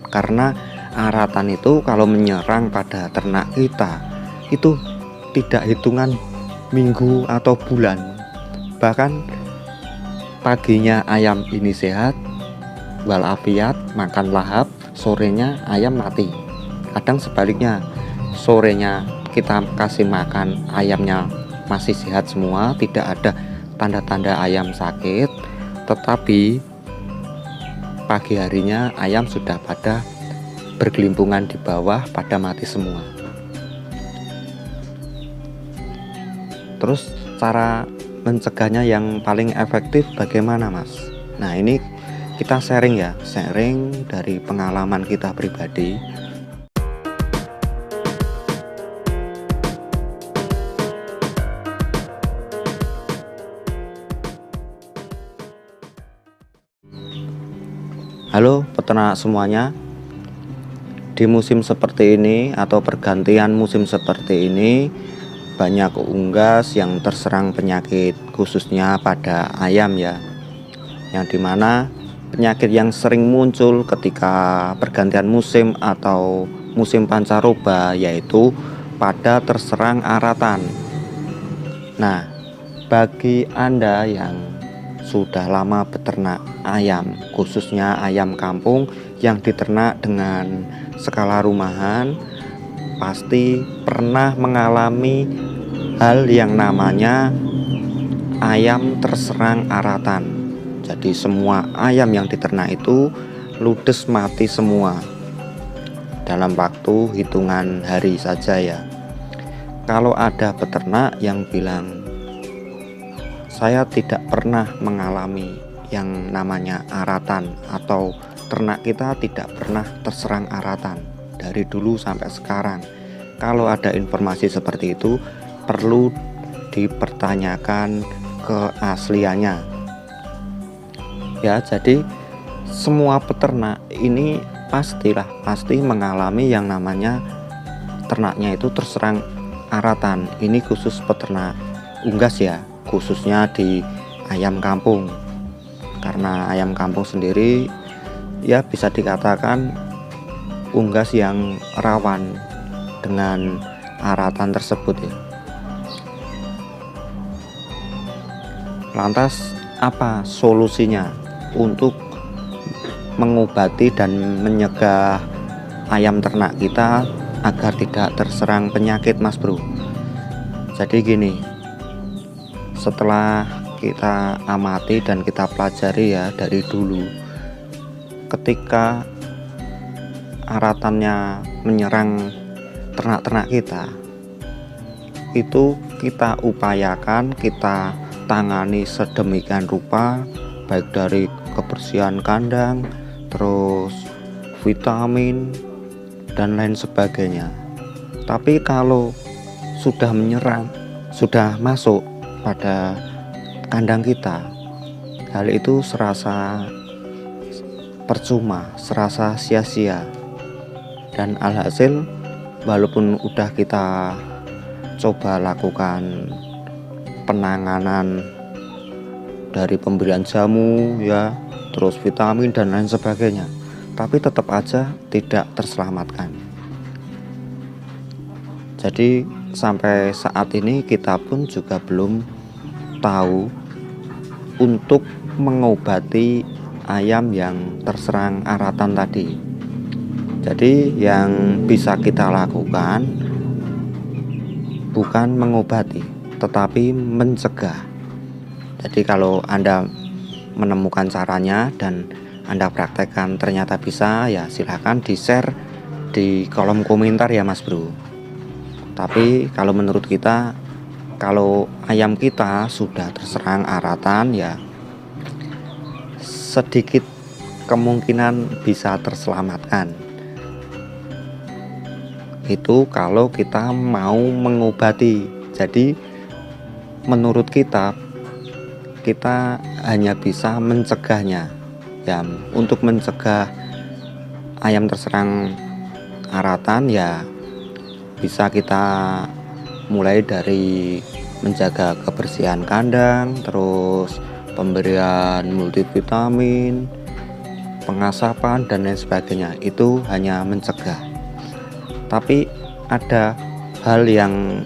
Karena aratan itu kalau menyerang pada ternak kita itu tidak hitungan minggu atau bulan, bahkan paginya ayam ini sehat walafiat makan lahap, sorenya ayam mati. Kadang sebaliknya, sorenya kita kasih makan ayamnya masih sehat semua, tidak ada tanda-tanda ayam sakit, tetapi pagi harinya ayam sudah pada bergelimpungan di bawah, pada mati semua. Terus cara mencegahnya yang paling efektif bagaimana, Mas? Nah, ini kita sharing ya, sharing dari pengalaman kita pribadi. Halo peternak semuanya. Di musim seperti ini atau pergantian musim seperti ini, banyak unggas yang terserang penyakit, khususnya pada ayam ya, yang dimana penyakit yang sering muncul ketika pergantian musim atau musim pancaroba yaitu pada terserang aratan. Nah, bagi Anda yang sudah lama beternak ayam, khususnya ayam kampung yang diternak dengan skala rumahan, pasti pernah mengalami hal yang namanya ayam terserang aratan. Jadi semua ayam yang diternak itu ludes mati semua dalam waktu hitungan hari saja ya. Kalau ada peternak yang bilang saya tidak pernah mengalami yang namanya aratan, atau ternak kita tidak pernah terserang aratan dari dulu sampai sekarang, kalau ada informasi seperti itu perlu dipertanyakan keasliannya ya. Jadi semua peternak ini pasti mengalami yang namanya ternaknya itu terserang aratan. Ini khusus peternak unggas ya, khususnya di ayam kampung, karena ayam kampung sendiri ya bisa dikatakan unggas yang rawan dengan aratan tersebut ya. Lantas apa solusinya untuk mengobati dan menyegah ayam ternak kita agar tidak terserang penyakit, Mas Bro? Jadi gini, setelah kita amati dan kita pelajari ya dari dulu, ketika aratannya menyerang ternak-ternak kita, itu kita upayakan, kita tangani sedemikian rupa, baik dari kebersihan kandang, terus vitamin dan lain sebagainya. Tapi kalau sudah menyerang, sudah masuk pada kandang kita, hal itu serasa percuma, serasa sia-sia, dan alhasil walaupun udah kita coba lakukan penanganan dari pemberian jamu ya, terus vitamin dan lain sebagainya, tapi tetap aja tidak terselamatkan. Jadi sampai saat ini kita pun juga belum tahu untuk mengobati ayam yang terserang aratan tadi. Jadi yang bisa kita lakukan bukan mengobati, tetapi mencegah. Jadi kalau Anda menemukan caranya dan Anda praktekkan ternyata bisa, ya silahkan di-share di kolom komentar ya Mas Bro. Tapi kalau menurut kita, kalau ayam kita sudah terserang aratan ya sedikit kemungkinan bisa terselamatkan. Itu kalau kita mau mengobati. Jadi menurut kita hanya bisa mencegahnya ya. Untuk mencegah ayam terserang aratan ya bisa kita mulai dari menjaga kebersihan kandang, terus pemberian multivitamin, pengasapan dan lain sebagainya, itu hanya mencegah. Tapi ada hal yang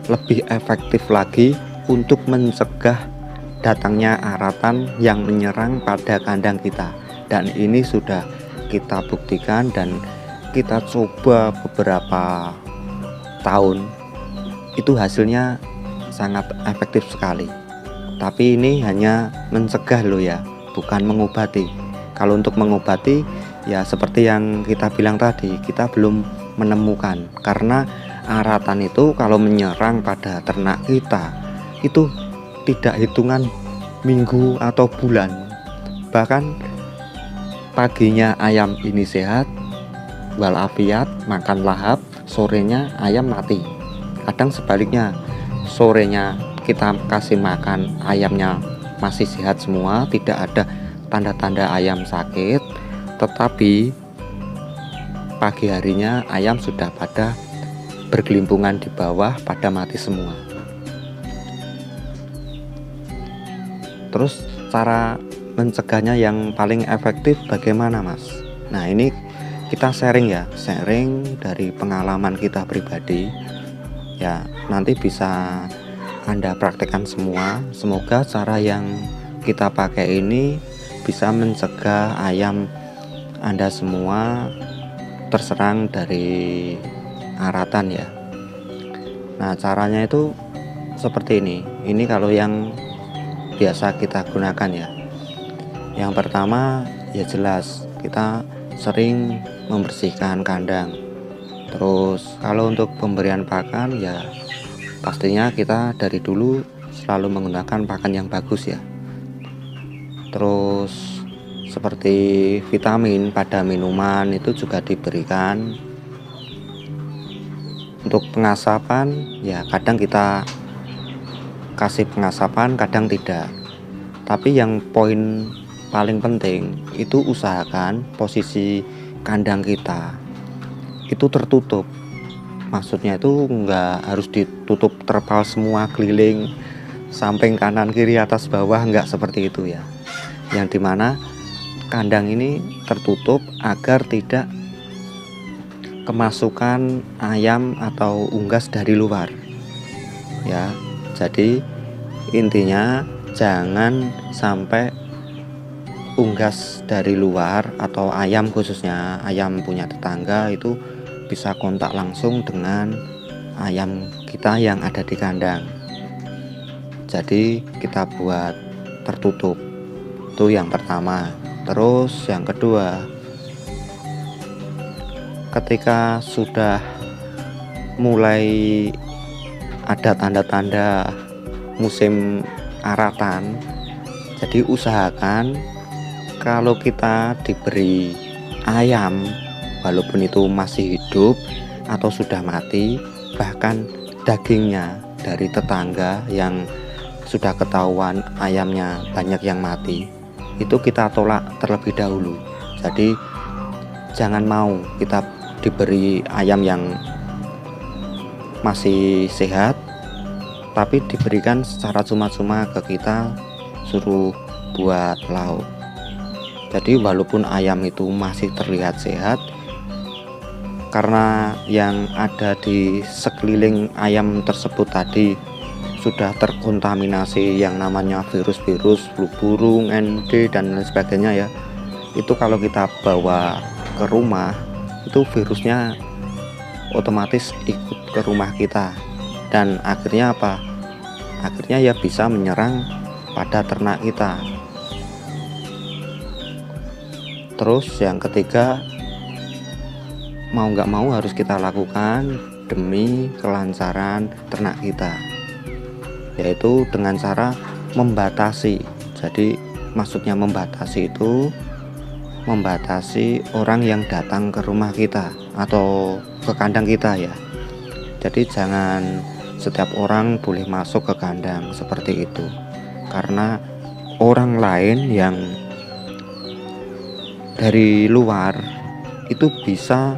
lebih efektif lagi untuk mencegah datangnya aratan yang menyerang pada kandang kita, dan ini sudah kita buktikan dan kita coba beberapa tahun, itu hasilnya sangat efektif sekali. Tapi ini hanya mencegah loh ya, bukan mengobati. Kalau untuk mengobati ya seperti yang kita bilang tadi, kita belum menemukan, karena aratan itu kalau menyerang pada ternak kita itu tidak hitungan minggu atau bulan. Bahkan paginya ayam ini sehat walafiat, makan lahap, sorenya ayam mati. Kadang sebaliknya, sorenya kita kasih makan, ayamnya masih sehat semua, tidak ada tanda-tanda ayam sakit, tetapi pagi harinya ayam sudah pada bergelimpungan di bawah, pada mati semua. Terus cara mencegahnya yang paling efektif bagaimana, Mas? Nah, ini kita sharing dari pengalaman kita pribadi ya, nanti bisa Anda praktekkan semua. Semoga cara yang kita pakai ini bisa mencegah ayam Anda semua terserang dari aratan ya. Nah, caranya itu seperti ini. Ini kalau yang biasa kita gunakan ya. Yang pertama ya jelas kita sering membersihkan kandang. Terus kalau untuk pemberian pakan ya pastinya kita dari dulu selalu menggunakan pakan yang bagus ya. Terus seperti vitamin pada minuman itu juga diberikan. Untuk pengasapan ya kadang kita kasih pengasapan, kadang tidak. Tapi yang poin paling penting itu usahakan posisi kandang kita itu tertutup. Maksudnya itu enggak harus ditutup terpal semua keliling, samping kanan kiri atas bawah, enggak seperti itu ya. Yang dimana kandang ini tertutup agar tidak kemasukan ayam atau unggas dari luar ya. Jadi intinya jangan sampai unggas dari luar atau ayam, khususnya ayam punya tetangga, itu bisa kontak langsung dengan ayam kita yang ada di kandang. Jadi kita buat tertutup, itu yang pertama. Terus yang kedua, ketika sudah mulai ada tanda-tanda musim aratan, jadi usahakan kalau kita diberi ayam, walaupun itu masih hidup atau sudah mati, bahkan dagingnya dari tetangga yang sudah ketahuan ayamnya banyak yang mati, itu kita tolak terlebih dahulu. Jadi jangan mau kita diberi ayam yang masih sehat tapi diberikan secara cuma-cuma ke kita, suruh buat lauk. Jadi walaupun ayam itu masih terlihat sehat, karena yang ada di sekeliling ayam tersebut tadi sudah terkontaminasi yang namanya virus-virus flu burung, ND dan lain sebagainya ya. Itu kalau kita bawa ke rumah, itu virusnya otomatis ikut ke rumah kita, dan akhirnya apa? Akhirnya ya bisa menyerang pada ternak kita. Terus yang ketiga, mau nggak mau harus kita lakukan demi kelancaran ternak kita, yaitu dengan cara membatasi. Jadi maksudnya membatasi itu membatasi orang yang datang ke rumah kita atau ke kandang kita ya. Jadi jangan setiap orang boleh masuk ke kandang seperti itu, karena orang lain yang dari luar itu bisa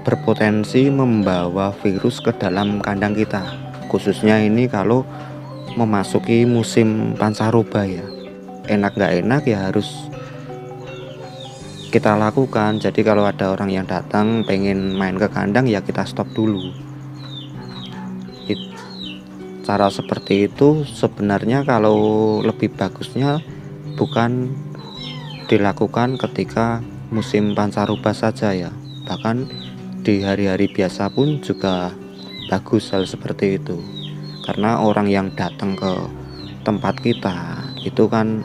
berpotensi membawa virus ke dalam kandang kita, khususnya ini kalau memasuki musim pancaroba ya. Enak gak enak ya harus kita lakukan. Jadi kalau ada orang yang datang pengen main ke kandang, ya kita stop dulu. Cara seperti itu sebenarnya kalau lebih bagusnya bukan dilakukan ketika musim pancaroba saja ya, bahkan di hari-hari biasa pun juga bagus hal seperti itu. Karena orang yang datang ke tempat kita itu kan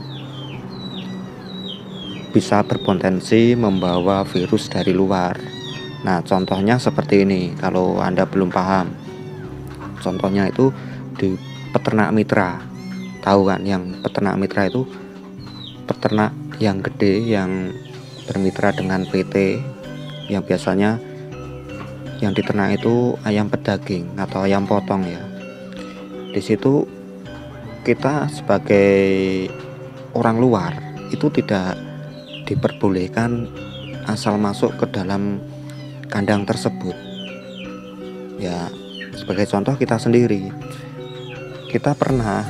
bisa berpotensi membawa virus dari luar. Nah, contohnya seperti ini, kalau Anda belum paham. Contohnya itu di peternak mitra. Tahu kan, yang peternak mitra itu peternak yang gede yang bermitra dengan PT, yang biasanya yang diternak itu ayam pedaging atau ayam potong ya. Di situ kita sebagai orang luar itu tidak diperbolehkan asal masuk ke dalam kandang tersebut. Ya, sebagai contoh kita sendiri, kita pernah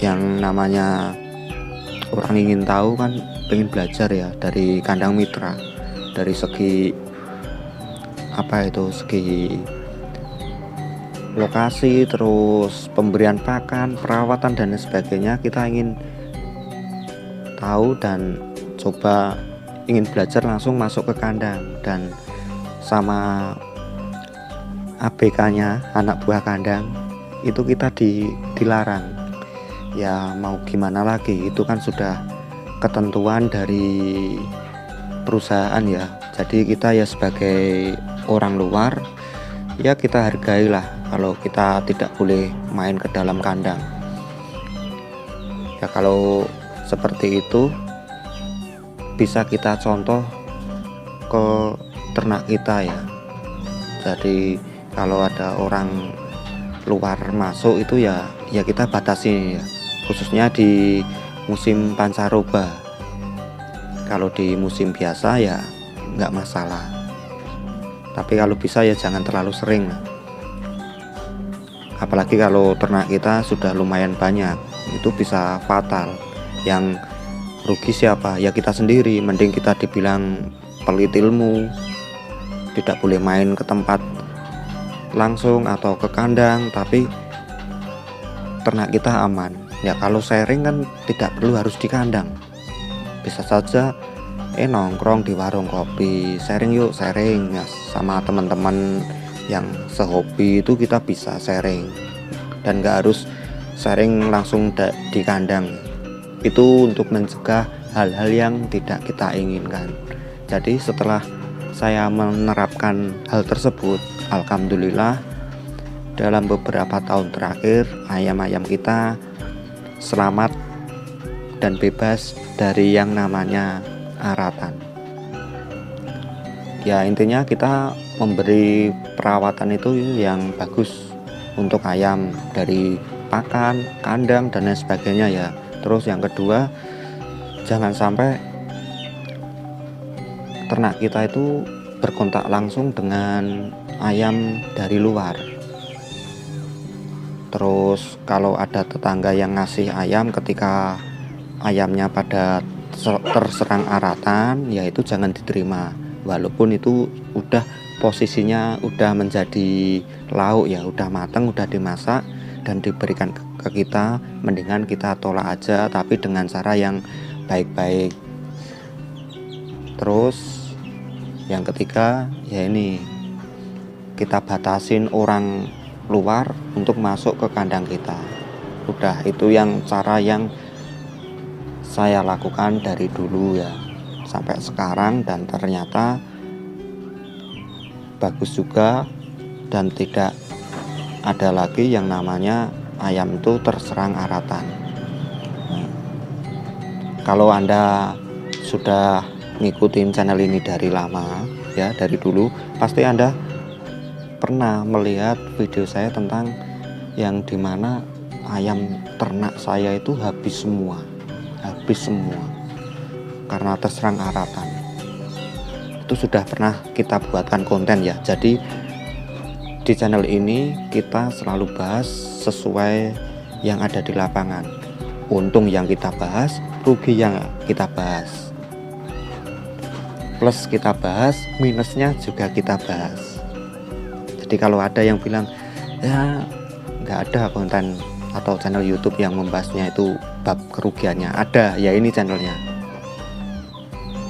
yang namanya orang ingin tahu kan, pengen belajar ya dari kandang mitra, dari segi segi lokasi, terus pemberian pakan, perawatan dan sebagainya. Kita ingin tahu dan coba ingin belajar langsung masuk ke kandang, dan sama ABK-nya, anak buah kandang, itu kita dilarang. Ya mau gimana lagi, itu kan sudah ketentuan dari perusahaan ya. Jadi kita ya sebagai orang luar ya kita hargailah kalau kita tidak boleh main ke dalam kandang. Ya kalau seperti itu bisa kita contoh ke ternak kita ya. Jadi kalau ada orang luar masuk itu ya kita batasi ya, khususnya di musim pancaroba. Kalau di musim biasa ya nggak masalah, tapi kalau bisa ya jangan terlalu sering. Apalagi kalau ternak kita sudah lumayan banyak, itu bisa fatal. Yang rugi siapa? Ya kita sendiri. Mending kita dibilang pelit ilmu, tidak boleh main ke tempat langsung atau ke kandang, tapi ternak kita aman. Ya kalau sharing kan tidak perlu harus di kandang, bisa saja nongkrong di warung kopi, sharing ya, sama teman-teman yang sehobi itu kita bisa sharing, dan gak harus sharing langsung di kandang. Itu untuk mencegah hal-hal yang tidak kita inginkan. Jadi setelah saya menerapkan hal tersebut, alhamdulillah dalam beberapa tahun terakhir ayam-ayam kita selamat dan bebas dari yang namanya aratan. Ya intinya kita memberi perawatan itu yang bagus untuk ayam, dari pakan, kandang dan lain sebagainya ya. Terus yang kedua, jangan sampai ternak kita itu berkontak langsung dengan ayam dari luar. Terus kalau ada tetangga yang ngasih ayam, ketika ayamnya pada terserang aratan, ya itu jangan diterima. Walaupun itu udah posisinya udah menjadi lauk ya, udah matang, udah dimasak dan diberikan ke kita, mendingan kita tolak aja, tapi dengan cara yang baik-baik. Terus yang ketiga ya ini, kita batasin orang luar untuk masuk ke kandang kita. Udah, itu yang cara yang saya lakukan dari dulu ya sampai sekarang, dan ternyata bagus juga, dan tidak ada lagi yang namanya ayam itu terserang aratan. Kalau Anda sudah ngikutin channel ini dari lama ya, dari dulu, pasti Anda pernah melihat video saya tentang yang dimana ayam ternak saya itu habis semua karena terserang aratan. Itu sudah pernah kita buatkan konten ya. Jadi di channel ini kita selalu bahas sesuai yang ada di lapangan. Untung yang kita bahas, rugi yang kita bahas. plus kita bahas, minusnya juga kita bahas. Jadi kalau ada yang bilang ya nggak ada konten atau channel YouTube yang membahasnya itu bab kerugiannya, ada, ya ini channelnya.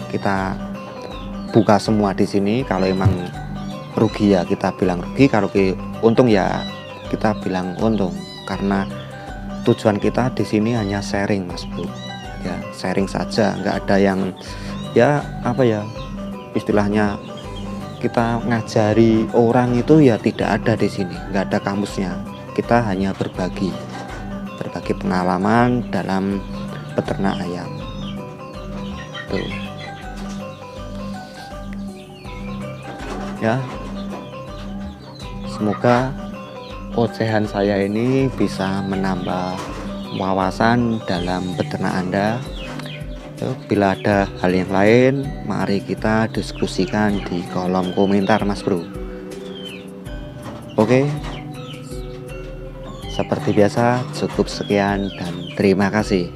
Kita buka semua di sini. Kalau emang rugi ya kita bilang rugi, kalau untung ya kita bilang untung, karena tujuan kita di sini hanya sharing, Mas Bro. Ya, sharing saja, nggak ada yang ya apa ya istilahnya kita ngajari orang itu ya, tidak ada di sini, nggak ada kamusnya. Kita hanya berbagi pengalaman dalam peternak ayam. Tuh. Ya, semoga ocehan saya ini bisa menambah wawasan dalam peternak Anda. Bila ada hal yang lain, mari kita diskusikan di kolom komentar, Mas Bro. Oke, seperti biasa cukup sekian dan terima kasih.